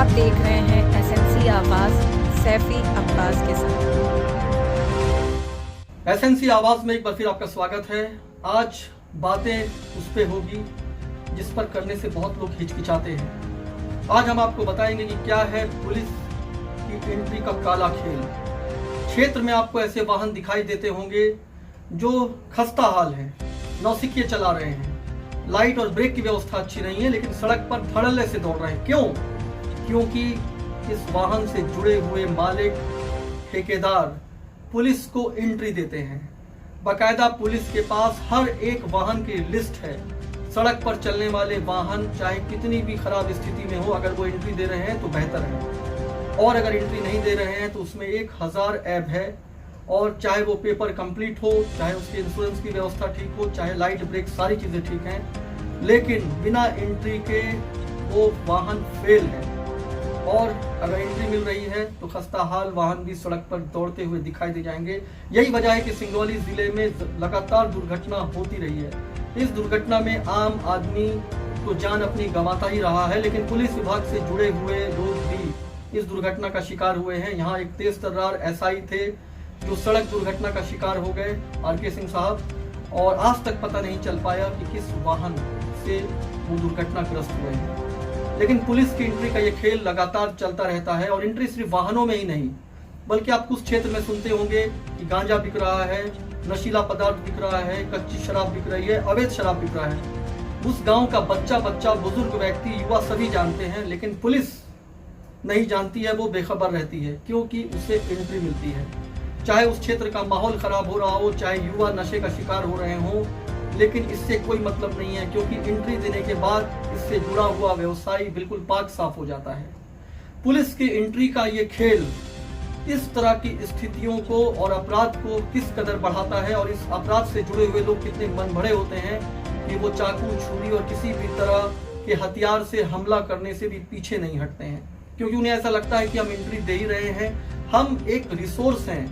आप देख रहे हैं एसएनसी आवाज सैफी अब्बास के साथ। एसएनसी आवाज में एक बार फिर आपका स्वागत है। आज बातें उस पे होगी जिस पर करने से बहुत लोग हिचकिचाते हैं। आज हम आपको बताएंगे कि क्या है पुलिस की एंट्री का काला खेल। क्षेत्र में आपको ऐसे वाहन दिखाई देते होंगे जो खस्ता हाल है, नौसिखिए चला रहे हैं, लाइट और ब्रेक की व्यवस्था अच्छी नहीं है, लेकिन सड़क पर धड़ल्ले से दौड़ रहे हैं। क्यों? क्योंकि इस वाहन से जुड़े हुए मालिक, ठेकेदार पुलिस को एंट्री देते हैं। बाकायदा पुलिस के पास हर एक वाहन की लिस्ट है। सड़क पर चलने वाले वाहन चाहे कितनी भी खराब स्थिति में हो, अगर वो एंट्री दे रहे हैं तो बेहतर है, और अगर एंट्री नहीं दे रहे हैं तो उसमें 1000 ऐब है। और चाहे वो पेपर कंप्लीट हो, चाहे उसके इंश्योरेंस की व्यवस्था ठीक हो, चाहे लाइट ब्रेक सारी चीजें ठीक हैं, लेकिन बिना एंट्री के वो वाहन फेल है। और अगर एंट्री मिल रही है तो खस्ता हाल वाहन भी सड़क पर दौड़ते हुए दिखाई दे जाएंगे। यही वजह है कि सिंगरौली जिले में लगातार दुर्घटना होती रही है। इस दुर्घटना में आम आदमी तो जान अपनी गंवाता ही रहा है, लेकिन पुलिस विभाग से जुड़े हुए लोग भी इस दुर्घटना का शिकार हुए हैं। यहाँ एक तेज तर्रार एसआई थे जो सड़क दुर्घटना का शिकार हो गए, आरके सिंह साहब, और आज तक पता नहीं चल पाया कि किस वाहन से वो दुर्घटनाग्रस्त हुए हैं। लेकिन पुलिस की एंट्री का ये खेल लगातार चलता रहता है, और एंट्री सिर्फ वाहनों में ही नहीं, बल्कि आप कुछ क्षेत्र में सुनते होंगे कि गांजा बिक रहा है, नशीला पदार्थ बिक रहा है, कच्ची शराब बिक रही है, अवैध शराब बिक रहा है। उस गांव का बच्चा, बुजुर्ग व्यक्ति, युवा सभी जानते हैं, लेकिन पुलिस नहीं जानती है, वो बेखबर रहती है, क्योंकि उसे एंट्री मिलती है। चाहे उस क्षेत्र का माहौल खराब हो रहा हो, चाहे युवा नशे का शिकार हो रहे हों, लेकिन इससे कोई मतलब नहीं है, क्योंकि एंट्री देने के बाद इससे जुड़ा हुआ व्यवसाय बिल्कुल पाक साफ हो जाता है। पुलिस की एंट्री का ये खेल इस तरह की स्थितियों को और अपराध को किस कदर बढ़ाता है, और इस अपराध से जुड़े हुए लोग कितने मन भरे होते हैं कि वो चाकू, छुरी और किसी भी तरह के हथियार से हमला करने से भी पीछे नहीं हटते हैं, क्योंकि उन्हें ऐसा लगता है कि हम एंट्री दे ही रहे हैं, हम एक रिसोर्स हैं,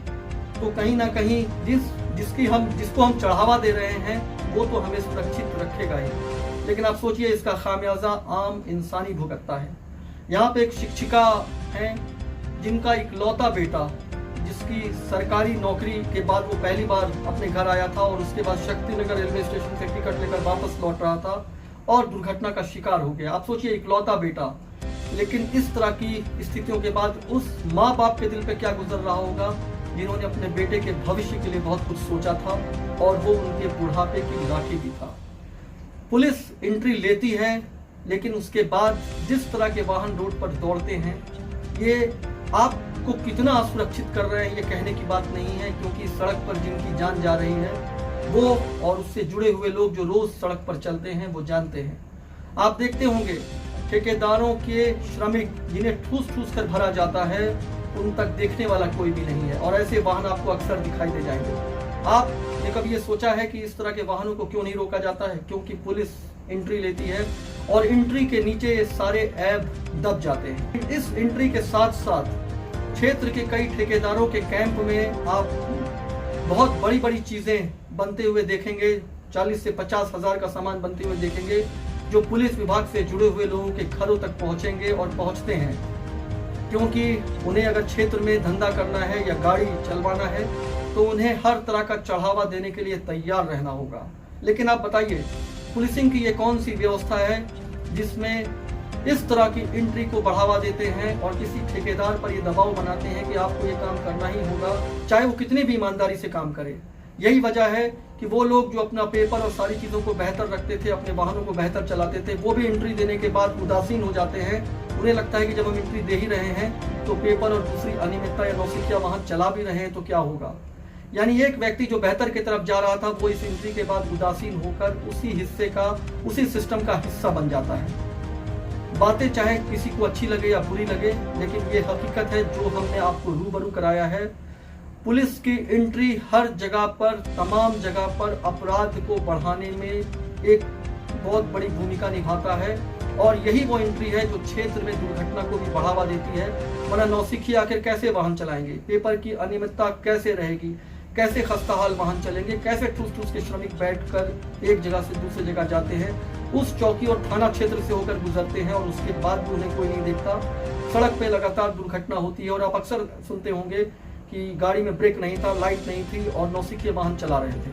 तो कहीं ना कहीं जिसको हम चढ़ावा दे रहे हैं वो तो हमें सुरक्षित रखेगा ही। लेकिन आप सोचिए, इसका खामियाजा आम इंसान ही भुगतता है। यहाँ पे एक शिक्षिका है जिनका इकलौता बेटा, जिसकी सरकारी नौकरी के बाद वो पहली बार अपने घर आया था, और उसके बाद शक्तिनगर रेलवे स्टेशन से टिकट लेकर वापस लौट रहा था और दुर्घटना का शिकार हो गया। आप सोचिए, इकलौता बेटा। लेकिन इस तरह की स्थितियों के बाद उस माँ बाप के दिल पे क्या गुजर रहा होगा जिन्होंने अपने बेटे के भविष्य के लिए बहुत कुछ सोचा था, और वो उनके बुढ़ापे की राखी भी था। पुलिस एंट्री लेती है, लेकिन उसके बाद जिस तरह के वाहन रोड पर दौड़ते हैं, ये आपको कितना असुरक्षित कर रहे हैं ये कहने की बात नहीं है, क्योंकि सड़क पर जिनकी जान जा रही है वो और उससे जुड़े हुए लोग जो रोज सड़क पर चलते हैं वो जानते हैं। आप देखते होंगे ठेकेदारों के श्रमिक जिन्हें ठूस कर भरा जाता है, उन तक देखने वाला कोई भी नहीं है, और ऐसे वाहन आपको अक्सर दिखाई दे जाएंगे। आपने कभी ये सोचा है कि इस तरह के वाहनों को क्यों नहीं रोका जाता है? क्योंकि पुलिस एंट्री लेती है, और एंट्री के नीचे ये सारे ऐब दब जाते हैं। इस एंट्री के साथ साथ क्षेत्र के कई ठेकेदारों के कैंप में आप बहुत बड़ी चीजें बनते हुए देखेंगे, 40 से 50 हजार का सामान बनते हुए देखेंगे, जो पुलिस विभाग से जुड़े हुए लोगों के घरों तक पहुंचेंगे और पहुंचते हैं, क्योंकि उन्हें अगर क्षेत्र में धंधा करना है या गाड़ी चलवाना है तो उन्हें हर तरह का चढ़ावा देने के लिए तैयार रहना होगा। लेकिन आप बताइए, पुलिसिंग की ये कौन सी व्यवस्था है जिसमें इस तरह की एंट्री को बढ़ावा देते हैं और किसी ठेकेदार पर ये दबाव बनाते हैं कि आपको ये काम करना ही होगा, चाहे वो कितनी भी ईमानदारी से काम करे। यही वजह है कि वो लोग जो अपना पेपर और सारी चीज़ों को बेहतर रखते थे, अपने वाहनों को बेहतर चलाते थे, वो भी एंट्री देने के बाद उदासीन हो जाते हैं। उन्हें लगता है कि जब हम एंट्री दे ही रहे हैं तो पेपर और दूसरी अनियमितता या नौसिखिया वाहन चला भी रहे हैं तो क्या होगा। यानी एक व्यक्ति जो बेहतर की तरफ जा रहा था, वो इस एंट्री के बाद उदासीन होकर उसी हिस्से का, उसी सिस्टम का हिस्सा बन जाता है। बातें चाहे किसी को अच्छी लगे या बुरी लगे, लेकिन ये हकीकत है जो हमने आपको रूबरू कराया है। पुलिस की एंट्री हर जगह पर, तमाम जगह पर अपराध को बढ़ाने में एक बहुत बड़ी भूमिका निभाता है, और यही वो एंट्री है जो क्षेत्र में दुर्घटना को भी बढ़ावा देती है। वरना नौसिखिए आखिर कैसे वाहन चलाएंगे, पेपर की अनियमितता कैसे रहेगी, कैसे खस्ताहाल वाहन चलेंगे, कैसे ठूस के श्रमिक बैठकर एक जगह से दूसरी जगह जाते हैं। उस चौकी और थाना क्षेत्र से होकर गुजरते हैं और उसके बाद भी उन्हें कोई नहीं देखता। सड़क पे लगातार दुर्घटना होती है और आप अक्सर सुनते होंगे कि गाड़ी में ब्रेक नहीं था, लाइट नहीं थी और नौसिखिए वाहन चला रहे थे।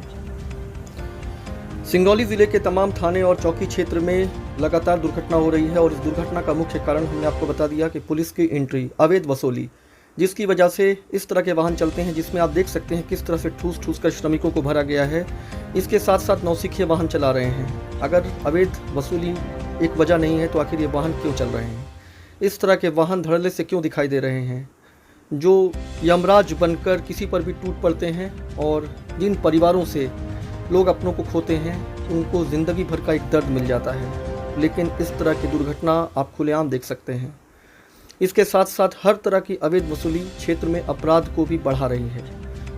सिंगरौली जिले के तमाम थाने और चौकी क्षेत्र में लगातार दुर्घटना हो रही है और इस दुर्घटना का मुख्य कारण हमने आपको बता दिया कि पुलिस की एंट्री, अवैध वसूली, जिसकी वजह से इस तरह के वाहन चलते हैं, जिसमें आप देख सकते हैं किस तरह से ठूस ठूस कर श्रमिकों को भरा गया है। इसके साथ साथ नौसिखिए वाहन चला रहे हैं। अगर अवैध वसूली एक वजह नहीं है तो आखिर ये वाहन क्यों चल रहे हैं? इस तरह के वाहन धड़ल्ले से क्यों दिखाई दे रहे हैं, जो यमराज बनकर किसी पर भी टूट पड़ते हैं और जिन परिवारों से लोग अपनों को खोते हैं उनको ज़िंदगी भर का एक दर्द मिल जाता है। लेकिन इस तरह की दुर्घटना आप खुलेआम देख सकते हैं। इसके साथ साथ हर तरह की अवैध वसूली क्षेत्र में अपराध को भी बढ़ा रही है।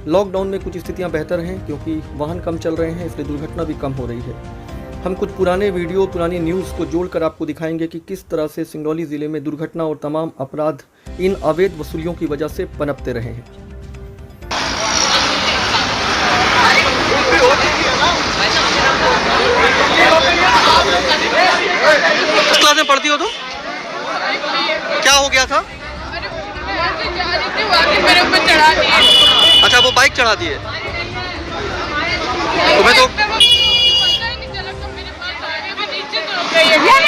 लॉकडाउन में कुछ स्थितियां बेहतर हैं क्योंकि वाहन कम चल रहे हैं, इसलिए दुर्घटना भी कम हो रही है। हम कुछ पुराने वीडियो, पुरानी न्यूज़ को जोड़कर आपको दिखाएंगे कि किस तरह से सिंगरौली ज़िले में दुर्घटना और तमाम अपराध इन अवैध वसूलियों की वजह से पनपते रहे हैं। किस क्लास में पढ़ती हो तुम? क्या हो गया था? मेरे ऊपर चढ़ा दिए। अच्छा, वो बाइक चढ़ा दिए तुम्हें तो?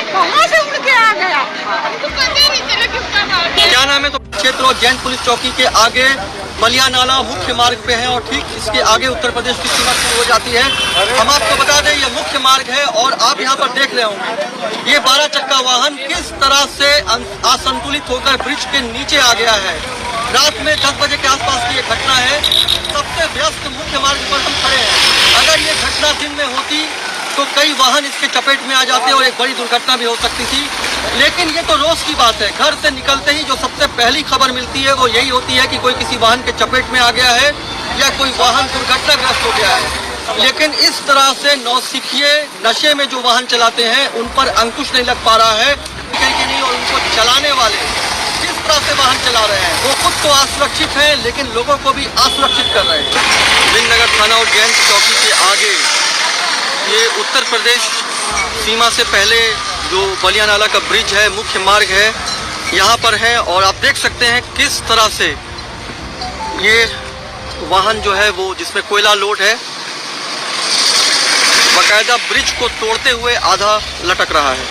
कहाँ से उड़ के आ गया? तो पता ही नहीं चला किसका मार गया। क्या नाम है? तो क्षेत्र और जैन पुलिस चौकी के आगे बलिया नाला मुख्य मार्ग पे है और ठीक इसके आगे उत्तर प्रदेश की सीमा शुरू हो जाती है। हम आपको बता दें ये मुख्य मार्ग है और आप यहाँ पर देख रहे होंगे ये 12 चक्का वाहन किस तरह से असंतुलित होकर ब्रिज के नीचे आ गया है। रात में 10 बजे के आसपास की ये घटना है। सबसे व्यस्त मुख्य मार्ग पर हम खड़े हैं। अगर ये घटना दिन में होती तो कई वाहन इसके चपेट में आ जाते और एक बड़ी दुर्घटना भी हो सकती थी। लेकिन ये तो रोज की बात है। घर से निकलते ही जो सबसे पहली खबर मिलती है वो यही होती है कि कोई किसी वाहन के चपेट में आ गया है या कोई वाहन दुर्घटनाग्रस्त हो गया है। लेकिन इस तरह से नौसिखिए नशे में जो वाहन चलाते हैं उन पर अंकुश नहीं लग पा रहा है कि नहीं, और उनको चलाने वाले किस तरह से वाहन चला रहे हैं। वो खुद तो असुरक्षित हैं लेकिन लोगों को भी असुरक्षित कर रहे हैं। बिननगर थाना और जैन चौकी के आगे ये उत्तर प्रदेश सीमा से पहले जो बलिया नाला का ब्रिज है, मुख्य मार्ग है, यहाँ पर है और आप देख सकते हैं किस तरह से ये वाहन जो है वो जिसमें कोयला लोड है बाकायदा ब्रिज को तोड़ते हुए आधा लटक रहा है।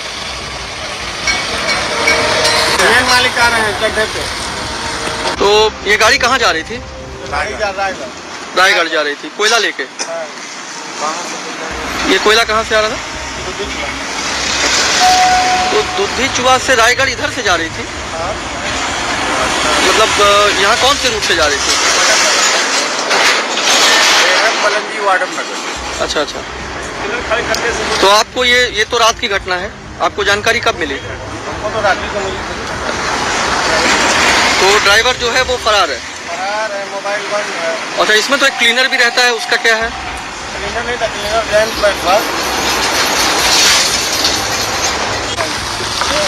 ये मालिक आ रहे हैं गड्ढे पे। तो ये गाड़ी कहाँ जा रही थी? रायगढ़ जा रही थी कोयला लेके। ये कोयला कहाँ से आ रहा था? तो दुधिचुआ से रायगढ़ इधर से जा रही थी। मतलब यहाँ कौन से रूट से जा रही थी? पलंगी वार्डम नगर। अच्छा अच्छा। तो आपको ये तो रात की घटना है, आपको जानकारी कब मिली? तो रात्रि को मिली। तो ड्राइवर जो है वो फरार है? फरार है, मोबाइल बंद है। अच्छा, इसमें तो एक क्लीनर भी रहता है, उसका क्या है? क्लीनर नहीं था, क्लीनर जैन प्लेटफॉर्म।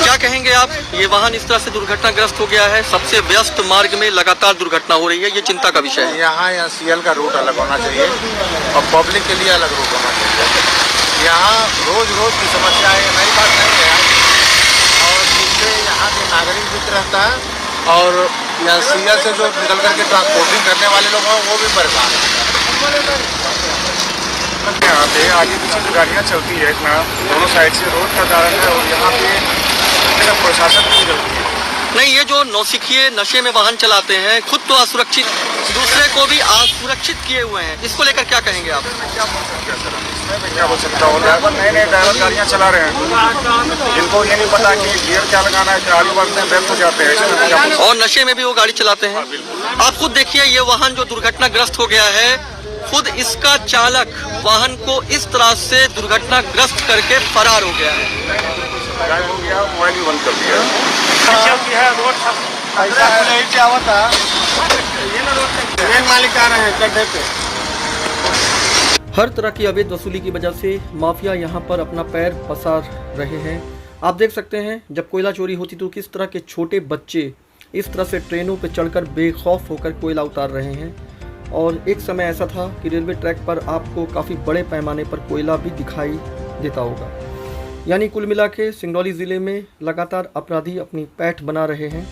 क्या कहेंगे आप? ये वाहन इस तरह से दुर्घटनाग्रस्त हो गया है, सबसे व्यस्त मार्ग में लगातार दुर्घटना हो रही है, ये चिंता का विषय है। यहाँ सीएल का रूट अलग होना चाहिए और पब्लिक के लिए अलग रूट होना चाहिए। यहाँ रोज रोज की समस्या है, नई बात नहीं है। और जिससे यहाँ के नागरिक भी रहता है और यहाँ सीएल से जो निकल करके ट्रांसपोर्टिंग करने वाले लोग हैं वो भी परेशान हैं। यहाँ पे आगे पीछे जो गाड़ियाँ चलती है इतना दोनों साइड से रोड का कारण है और यहाँ पे प्रशासन की गलती है। नहीं, ये जो नौसिखिए नशे में वाहन चलाते हैं खुद तो असुरक्षित, दूसरे को भी असुरक्षित किए हुए हैं, इसको लेकर क्या कहेंगे आप? क्या बोल सकते हैं सर, इसमें क्या बोल सकता हूँ। ड्राइवर नए नए ड्राइवर गाड़ियाँ चला रहे हैं, जिनको ये नहीं पता कि गियर क्या लगाना है, आगे बढ़ते हैं ब्रेक हो जाते हैं और नशे में भी वो गाड़ी चलाते हैं। आप खुद देखिए ये वाहन जो दुर्घटनाग्रस्त हो गया है, खुद इसका चालक वाहन को इस तरह से दुर्घटनाग्रस्त करके फरार हो गया है। हो गया, मोबाइल भी बंद कर दिया। ऐसा नहीं क्या होता, मेन मालिक आ रहे हैं गड्ढे पे। हर तरह की अवैध वसूली की वजह से माफिया यहाँ पर अपना पैर पसार रहे हैं। आप देख सकते हैं जब कोयला चोरी होती तो किस तरह के छोटे बच्चे इस तरह से ट्रेनों पर चढ़कर बेखौफ होकर कोयला उतार रहे हैं। और एक समय ऐसा था कि रेलवे ट्रैक पर आपको काफ़ी बड़े पैमाने पर कोयला भी दिखाई देता होगा। यानी कुल मिला के सिंगरौली ज़िले में लगातार अपराधी अपनी पैठ बना रहे हैं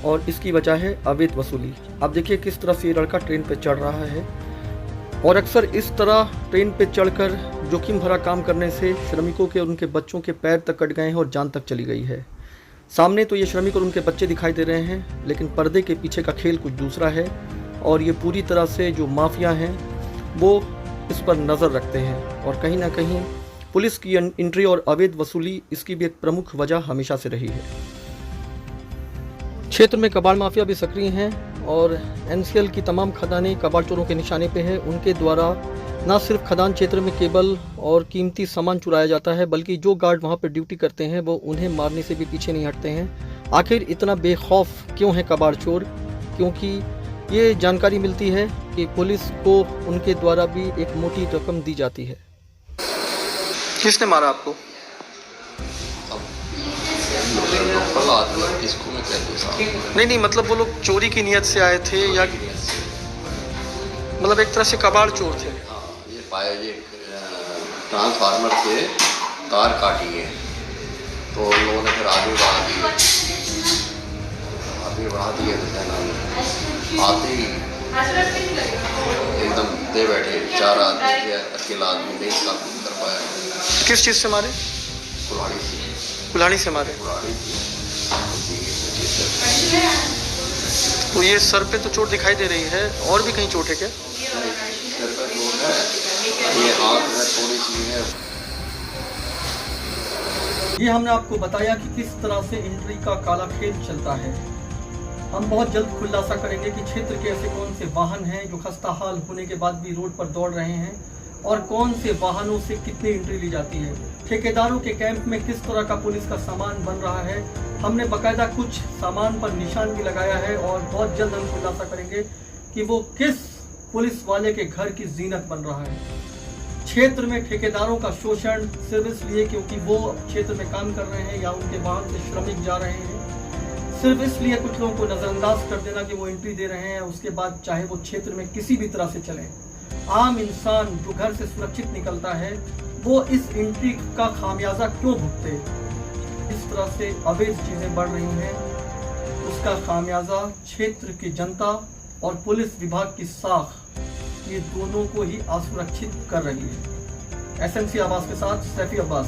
और इसकी वजह है अवैध वसूली। अब देखिए किस तरह से ये लड़का ट्रेन पे चढ़ रहा है और अक्सर इस तरह ट्रेन पे चढ़कर जोखिम भरा काम करने से श्रमिकों के और उनके बच्चों के पैर तक कट गए हैं और जान तक चली गई है। सामने तो ये श्रमिक और उनके बच्चे दिखाई दे रहे हैं, लेकिन पर्दे के पीछे का खेल कुछ दूसरा है और ये पूरी तरह से जो माफिया हैं वो इस पर नज़र रखते हैं और कहीं ना कहीं पुलिस की एंट्री और अवैध वसूली इसकी भी एक प्रमुख वजह हमेशा से रही है। क्षेत्र में कबाड़ माफिया भी सक्रिय हैं और एनसीएल की तमाम खदानें कबाड़ चोरों के निशाने पे है। उनके द्वारा न सिर्फ खदान क्षेत्र में केबल और कीमती सामान चुराया जाता है, बल्कि जो गार्ड वहाँ पर ड्यूटी करते हैं वो उन्हें मारने से भी पीछे नहीं हटते हैं। आखिर इतना बेखौफ क्यों है कबाड़ चोर? क्योंकि ये जानकारी मिलती है कि पुलिस को उनके द्वारा भी एक मोटी रकम दी जाती है। किसने मारा आपको? किसको मैं कह दूँ साहब? नहीं, मतलब वो लोग चोरी की नियत से आए थे या मतलब एक तरह से कबाड़ चोर थे? हाँ, ये पाया ये ट्रांसफार्मर से तार काटी है तो लोगों ने फिर आगे बढ़ा दिए तो क्या नाम है, आते ही एकदम दे बैठे 4 आदमी थे, अकेला आदमी नहीं काम कर पाया। किस चीज़ से मारे? कुल्हाड़ी से मारे। तो ये सर पे तो चोट दिखाई दे रही है, और भी कहीं चोट है क्या? सर पे चोट है, ये हाथ में थोड़ी सी है। ये हमने आपको बताया कि किस तरह से एंट्री का काला खेल चलता है। हम बहुत जल्द खुलासा करेंगे कि क्षेत्र के ऐसे कौन से वाहन हैं जो खस्ता हाल होने के बाद भी रोड पर दौड़ रहे हैं और कौन से वाहनों से कितनी एंट्री ली जाती है। ठेकेदारों के कैंप में किस तरह का पुलिस का सामान बन रहा है। हमने बाकायदा कुछ सामान पर निशान भी लगाया है और बहुत जल्द हम खुलासा करेंगे कि वो किस पुलिस वाले के घर की जीनत बन रहा है। क्षेत्र में ठेकेदारों का शोषण सिर्फ इसलिए क्योंकि वो क्षेत्र में काम कर रहे हैं या उनके वाहन से श्रमिक जा रहे हैं, सिर्फ इसलिए कुछ लोगों को नजरअंदाज कर देना कि वो एंट्री दे रहे हैं, उसके बाद चाहे वो क्षेत्र में किसी भी तरह से चले। आम इंसान जो घर से सुरक्षित निकलता है वो इस एंट्री का खामियाजा क्यों भुगते? इस तरह से अवैध चीजें बढ़ रही हैं, उसका खामियाजा क्षेत्र की जनता और पुलिस विभाग की साख, ये दोनों को ही असुरक्षित कर रही है। एसएमसी आवाज के साथ सैफी अब्बास।